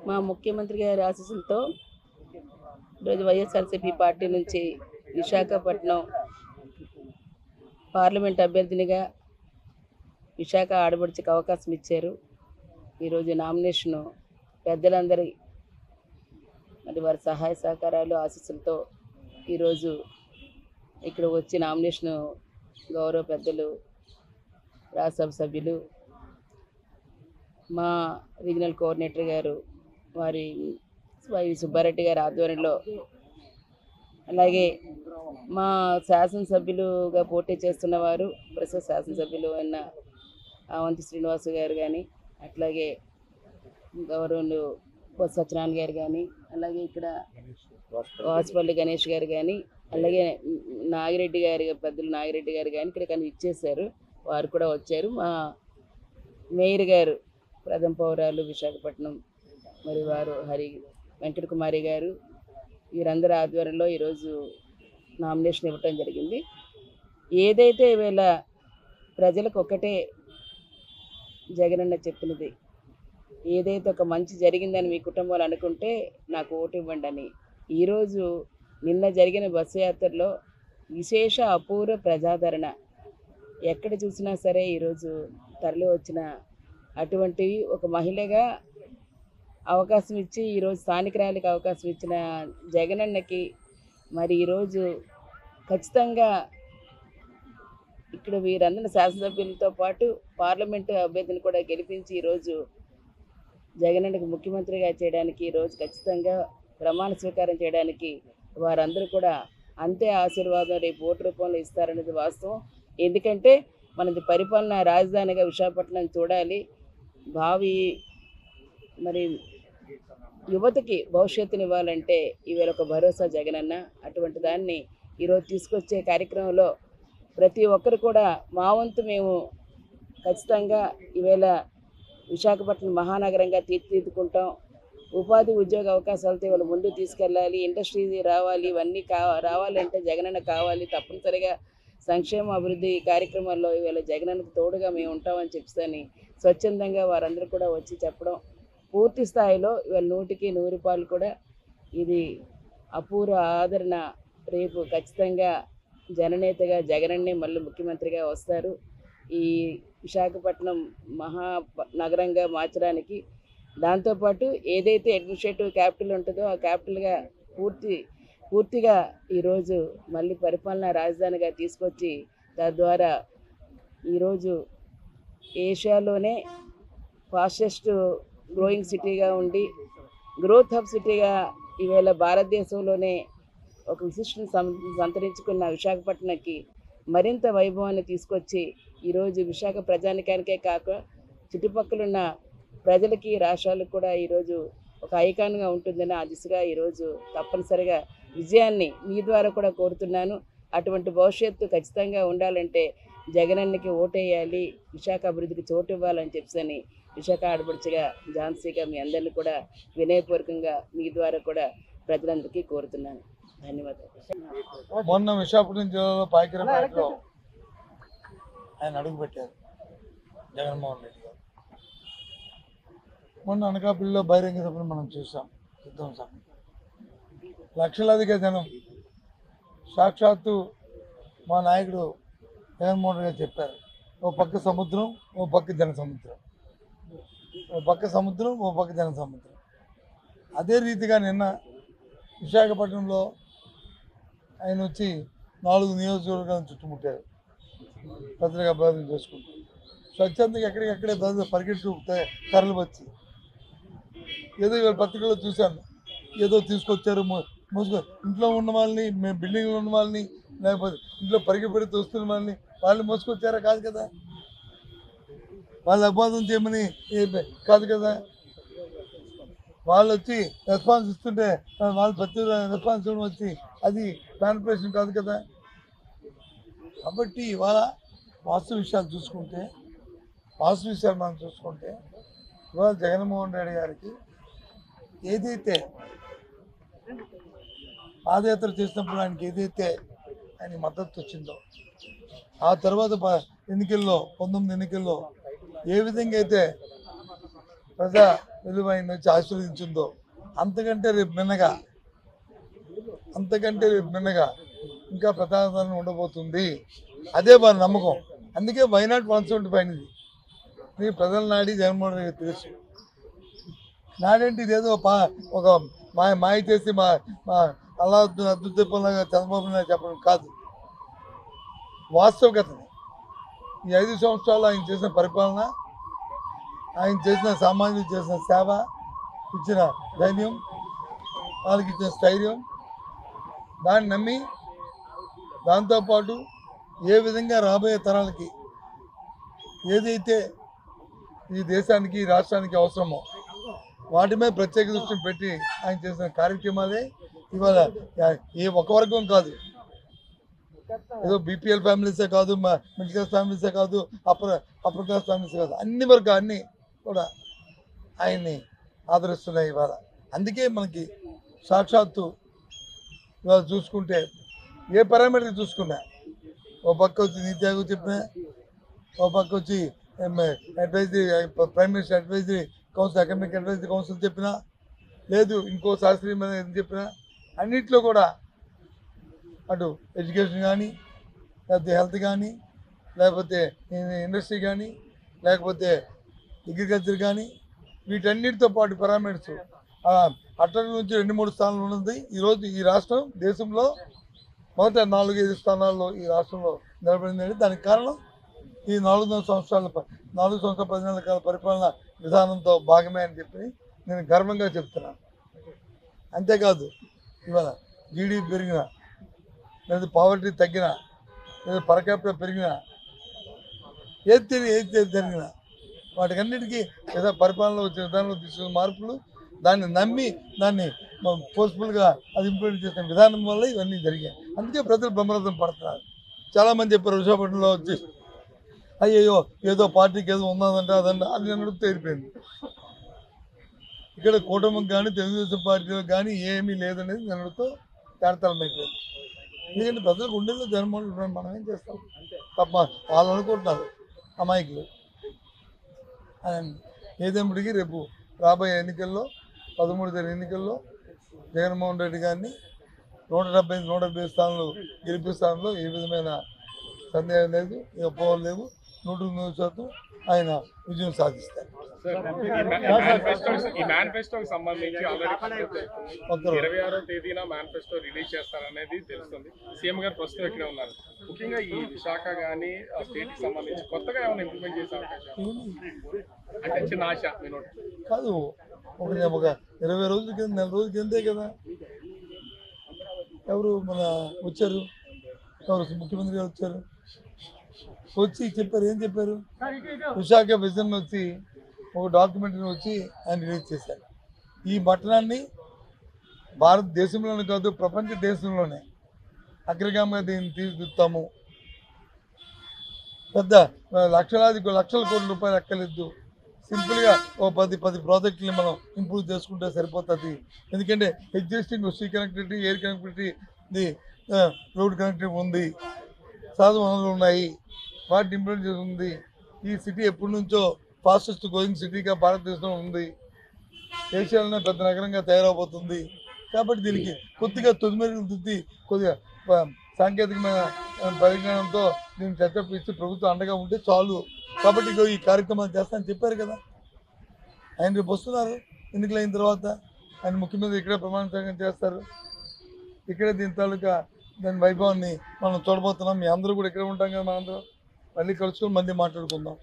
మా ముఖ్యమంత్రి గారి ఆశీస్సులతో ఈరోజు వైఎస్ఆర్సీపీ పార్టీ నుంచి విశాఖపట్నం పార్లమెంట్ అభ్యర్థినిగా విశాఖ ఆడబడుచుకు అవకాశం ఇచ్చారు. ఈరోజు నామినేషను పెద్దలందరి మరి వారి సహాయ సహకారాలు ఆశీస్సులతో ఈరోజు ఇక్కడ వచ్చి నామినేషను గౌరవ పెద్దలు రాజ్యసభ సభ్యులు మా రీజనల్ కోఆర్డినేటర్ గారు వారి వైవి సుబ్బారెడ్డి గారి ఆధ్వర్యంలో, అలాగే మా శాసనసభ్యులుగా పోటీ చేస్తున్న వారు ప్రస్తుత శాసనసభ్యులు అయిన అవంతి శ్రీనివాసు గారు కానీ, అట్లాగే గౌరవులు బొత్స సత్యనారాయణ గారు కానీ, అలాగే ఇక్కడ వాసుపల్లి గణేష్ గారు కానీ, అలాగే నాగిరెడ్డి గారి పెద్దలు నాగిరెడ్డి గారు కానీ ఇక్కడ కానీ ఇచ్చేశారు. వారు కూడా వచ్చారు. మా మేయర్ గారు ప్రథమ పౌరాలు విశాఖపట్నం మరి వారు వెంకట కుమారి గారు వీరందరి ఆధ్వర్యంలో ఈరోజు నామినేషన్ ఇవ్వటం జరిగింది. ఏదైతే ఈవేళ ప్రజలకు ఒకటే జగనన్న చెప్పినది, ఏదైతే ఒక మంచి జరిగిందని మీ కుటుంబాలు అనుకుంటే నాకు ఓటు ఇవ్వండి అని. ఈరోజు నిన్న జరిగిన బస్సు యాత్రలో విశేష అపూర్వ ప్రజాదరణ ఎక్కడ చూసినా సరే ఈరోజు తరలి వచ్చిన అటువంటివి ఒక మహిళగా అవకాశం ఇచ్చి ఈరోజు స్థానికురాలికి అవకాశం ఇచ్చిన జగనన్నకి మరి ఈరోజు ఖచ్చితంగా ఇక్కడ వీరందరి శాసనసభ్యులతో పాటు పార్లమెంటు అభ్యర్థిని కూడా గెలిపించి ఈరోజు జగనన్నకి ముఖ్యమంత్రిగా చేయడానికి ఈరోజు ఖచ్చితంగా ప్రమాణ స్వీకారం చేయడానికి వారందరూ కూడా అంతే ఆశీర్వాదం రేపు ఓటు రూపంలో ఇస్తారనేది వాస్తవం. ఎందుకంటే మనది పరిపాలన రాజధానిగా విశాఖపట్నం చూడాలి. భావి మరి యువతకి భవిష్యత్తుని ఇవ్వాలంటే ఈవేళ ఒక భరోసా జగనన్న. అటువంటి దాన్ని ఈరోజు తీసుకొచ్చే కార్యక్రమంలో ప్రతి ఒక్కరు కూడా మా వంతు మేము ఖచ్చితంగా ఈవేళ విశాఖపట్నం మహానగరంగా తీర్చిదిద్దుకుంటాం. ఉపాధి ఉద్యోగ అవకాశాలతో ఇవాళ ముందు తీసుకెళ్ళాలి. ఇండస్ట్రీ రావాలి. ఇవన్నీ రావాలంటే జగనన్న కావాలి. తప్పనిసరిగా సంక్షేమ అభివృద్ధి కార్యక్రమాల్లో ఈవేళ జగనన్నకు తోడుగా మేము ఉంటామని చెప్పని స్వచ్ఛందంగా వారందరూ కూడా వచ్చి చెప్పడం పూర్తి స్థాయిలో ఇవాళ 100కి 100 రూపాయలు కూడా ఇది అపూర్వ ఆదరణ. రేపు ఖచ్చితంగా జననేతగా జగనన్నే మళ్ళీ ముఖ్యమంత్రిగా వస్తారు. ఈ విశాఖపట్నం మహానగరంగా మార్చడానికి దాంతోపాటు ఏదైతే అడ్మినిస్ట్రేటివ్ క్యాపిటల్ ఉంటుందో ఆ క్యాపిటల్గా పూర్తిగా ఈరోజు మళ్ళీ పరిపాలనా రాజధానిగా తీసుకొచ్చి తద్వారా ఈరోజు ఏషియాలోనే ఫాస్టెస్ట్ గ్రోయింగ్ సిటీగా ఉండి గ్రోత్ హబ్ సిటీగా ఈవేళ భారతదేశంలోనే ఒక విశిష్టను సంతరించుకున్న విశాఖపట్నంకి మరింత వైభవాన్ని తీసుకొచ్చి ఈరోజు విశాఖ ప్రజానికానికే కాక చుట్టుపక్కలున్న ప్రజలకి రాష్ట్రాలకు కూడా ఈరోజు ఒక ఐకాన్గా ఉంటుందని ఆ దిశగా ఈరోజు తప్పనిసరిగా విజయాన్ని మీ ద్వారా కూడా కోరుతున్నాను. అటువంటి భవిష్యత్తు ఖచ్చితంగా ఉండాలంటే జగనన్నకి ఓటేయాలి, విశాఖ అభివృద్ధికి చోటు ఇవ్వాలని చెప్పని విశాఖ ఆడపడుచుగా ఝాన్సీగా మీ అందరినీ కూడా వినయపూర్వకంగా మీ ద్వారా కూడా ప్రజలందరికీ కోరుతున్నాను. ధన్యవాదాలు. మొన్న విశాఖపట్నం జిల్లాలో పాయకరాపేటలో ఆయన అడుగుపెట్టారు జగన్మోహన్ రెడ్డి గారు. మొన్న అనకాపల్లిలో బహిరంగ సభను మనం చూసాం. సిద్ధం సభ లక్షలాదిగా జనం సాక్షాత్తు మా నాయకుడు జగన్మోహన్ రెడ్డి గారు చెప్పారు, ఓ పక్క సముద్రం ఓ పక్క జన సముద్రం, ఓ పక్క సముద్రం ఓ పక్క జన సముద్రం. అదే రీతిగా నిన్న విశాఖపట్నంలో ఆయన వచ్చి 4 నియోజకవర్గాలను చుట్టుముట్టారు. పత్రికా బాధలు చేసుకుంటూ స్వచ్ఛందంగా ఎక్కడికక్కడే పరిగెట్టు తరలి వచ్చి ఏదో ఇవాళ పత్రికల్లో చూశాను, ఏదో తీసుకొచ్చారు ఇంట్లో ఉన్న వాళ్ళని, మేము బిల్డింగ్లో ఉన్న వాళ్ళని, లేకపోతే ఇంట్లో పరిగెపెడుతూ వస్తున్న వాళ్ళని మోసుకొచ్చారా? కాదు కదా. వాళ్ళు అబాధం చేయమని కాదు కదా. వాళ్ళు వచ్చి రెస్పాన్స్ ఇస్తుంటే వాళ్ళు ప్రతి రెస్పాన్స్ ఇవ్వడం వచ్చి అది మ్యానిపులేషన్ కాదు కదా. కాబట్టి ఇవాళ వాస్తవ విషయాలు మనం చూసుకుంటే ఇవాళ జగన్మోహన్ రెడ్డి గారికి ఏదైతే పాదయాత్ర చేసినప్పుడు ఆయనకి ఏదైతే ఆయన మద్దతు వచ్చిందో ఆ తర్వాత ఎన్నికల్లో 19 ఎన్నికల్లో ఏ విధంగా అయితే ప్రజా విలువైన వచ్చి ఆశీర్వదించిందో అంతకంటే రేపు మిన్నగా ఇంకా ప్రధాన ఉండబోతుంది. అదే వారి నమ్మకం. అందుకే వైనాట్ 175 ఇది. నీ ప్రజల నాడి జగన్మోహన్ రెడ్డి తెలుసు. నాడేంటి ఇదేదో ఒక మాయ చేసి మా అలా అద్భుతంలాగా చంద్రబాబు నాయుడు చెప్పడం కాదు, వాస్తవికతని. ఈ 5 సంవత్సరాలు ఆయన చేసిన పరిపాలన, ఆయన చేసిన సామాన్యులు చేసిన సేవ, ఇచ్చిన ధైర్యం, వాళ్ళకి ఇచ్చిన స్థైర్యం, దాన్ని నమ్మి దాంతోపాటు ఏ విధంగా రాబోయే తరాలకి ఏదైతే ఈ దేశానికి రాష్ట్రానికి అవసరమో వాటి మీద ప్రత్యేక దృష్టిని పెట్టి ఆయన చేసిన కార్యక్రమాలే ఇవాళ ఏ ఒక వర్గం కాదు, ఏదో బీపీఎల్ ఫ్యామిలీసే కాదు, మిడిల్ క్లాస్ ఫ్యామిలీసే కాదు, అప్పర్ క్లాస్ ఫ్యామిలీసే కాదు, అన్ని వర్గాన్ని కూడా ఆయన్ని ఆదరిస్తున్నాయి ఇవాళ. అందుకే మనకి సాక్షాత్తు ఇవాళ చూసుకుంటే ఏ పారామీటర్ చూసుకున్నా, ఓ పక్క వచ్చి నీతి ఆయోగ్ చెప్పినా, ఓ పక్క వచ్చి advisory prime minister advisory council, academic advisory council చెప్పినా, లేదు ఇంకో శాస్త్రీయమైన ఏం చెప్పినా, అన్నింటిలో కూడా అటు ఎడ్యుకేషన్ కానీ, లేకపోతే హెల్త్ కానీ, లేకపోతే ఇండస్ట్రీ కానీ, లేకపోతే అగ్రికల్చర్ కానీ, వీటన్నిటితో పాటు పారామీటర్స్ అట్టడి నుంచి 2-3 స్థానాలు ఉన్నది. ఈరోజు ఈ రాష్ట్రం దేశంలో మొదట 4-5 స్థానాల్లో ఈ రాష్ట్రంలో నిలబడింది. దానికి కారణం ఈ 4 సంవత్సరాల 10 నెలల కాల పరిపాలన విధానంతో భాగమే అని చెప్పి నేను గర్వంగా చెప్తున్నాను. అంతేకాదు ఇవాళ జీడీపీ పెరిగిన, లేదా పావర్టీ తగ్గిన, లేదా పర్ క్యాపిటల్ పెరిగిన, ఏది జరిగిన వాటికన్నిటికీ లేదా పరిపాలనలో వచ్చిన విధానంలో తీసుకున్న మార్పులు, దాన్ని నమ్మి దాన్ని ఫోర్స్ఫుల్గా అది ఇంప్లిమెంట్ చేసిన విధానం వల్ల ఇవన్నీ జరిగాయి. అందుకే ప్రజలు బ్రహ్మరథం పడుతున్నారు. చాలామంది చెప్పారు విశాఖపట్నంలో వచ్చి అయ్యో ఏదో పార్టీకి ఏదో ఉన్నదంటే అదంటే అది నడుపు తేలిపోయింది. ఇక్కడ కూటమికి కానీ తెలుగుదేశం పార్టీలో కానీ ఏమీ లేదనేది నడుతో తేడతలమైపోయింది. ఎందుకంటే ప్రజలకు ఉండేది జగన్మోహన్ రెడ్డి, మనం ఏం చేస్తాం తప్ప వాళ్ళు అనుకుంటున్నారు అమాయకులు. ఏదేమిటికి రేపు రాబోయే ఎన్నికల్లో 13వ ఎన్నికల్లో జగన్మోహన్ రెడ్డి గారిని 170 స్థానాలు గెలిపిస్తానంలో ఏ విధమైన సందేహం లేదు, అపోహలు లేవు. 100% ఆయన విజయం సాధిస్తారు. ఈ మేనిఫెస్టోకి సంబంధించి ఆల్రెడీ 26వ తేదీన మేనిఫెస్టో రిలీజ్ చేస్తారనేది తెలుస్తుంది. సీఎం గారు ప్రస్తుతం ఇక్కడే ఉన్నారు. ముఖ్యంగా ఈ విశాఖ కానీ స్టేట్ కి సంబంధించి కొత్తగా ఏమైనా ఇంప్లిమెంట్ చేసే అవకాశం అంటే చిన్న ఆశ కాదు. ఒక 20 రోజుల కింద, నెల రోజుల కిందే కదా ఎవరు వచ్చారు, ఎవరు ముఖ్యమంత్రి గారు వచ్చి చెప్పారు. ఏం చెప్పారు? విశాఖ విజన్ వచ్చి ఒక డాక్యుమెంట్ని వచ్చి ఆయన రిలీజ్ చేశారు. ఈ పట్టణాన్ని భారతదేశంలోనే కాదు ప్రపంచ దేశంలోనే అగ్రగామిగా దీన్ని తీర్చిదిద్దుతాము. పెద్ద లక్షల కోట్ల రూపాయలు ఎక్కలేదు. సింపుల్గా ఓ 10 ప్రాజెక్టుని మనం ఇంప్రూవ్ చేసుకుంటే సరిపోతుంది. ఎందుకంటే existing sea connectivity, air connectivity, road connectivity ఉంది, సహజ వనరులు ఉన్నాయి, వాటిని ఇంప్లిమెంట్ చేస్తుంది. ఈ సిటీ ఎప్పటి నుంచో ఫాస్టెస్ట్ గ్రోయింగ్ సిటీగా భారతదేశంలో ఉంది. ఏషియాలోనే పెద్ద నగరంగా తయారవబోతుంది. కాబట్టి దీనికి కొద్దిగా తొలిమెరుగులు దిద్ది కొద్దిగా సాంకేతికమైన పరిజ్ఞానంతో దీన్ని టచ్అప్ ఇచ్చి ప్రభుత్వం అండగా ఉంటే చాలు. కాబట్టి ఈ కార్యక్రమాలు చేస్తానని చెప్పారు కదా. ఆయన రేపు వస్తున్నారు ఎన్నికలైన తర్వాత. ఆయన ముఖ్యమంత్రి ఇక్కడే ప్రమాణ స్వీకారం చేస్తారు. ఇక్కడే దీని తాలూకా దాని వైభవాన్ని మనం చూడబోతున్నాం. మీ అందరూ కూడా ఇక్కడే ఉంటాం కదా. మనందరం మళ్ళీ కలుసుకొని మళ్ళీ మాట్లాడుకుందాం.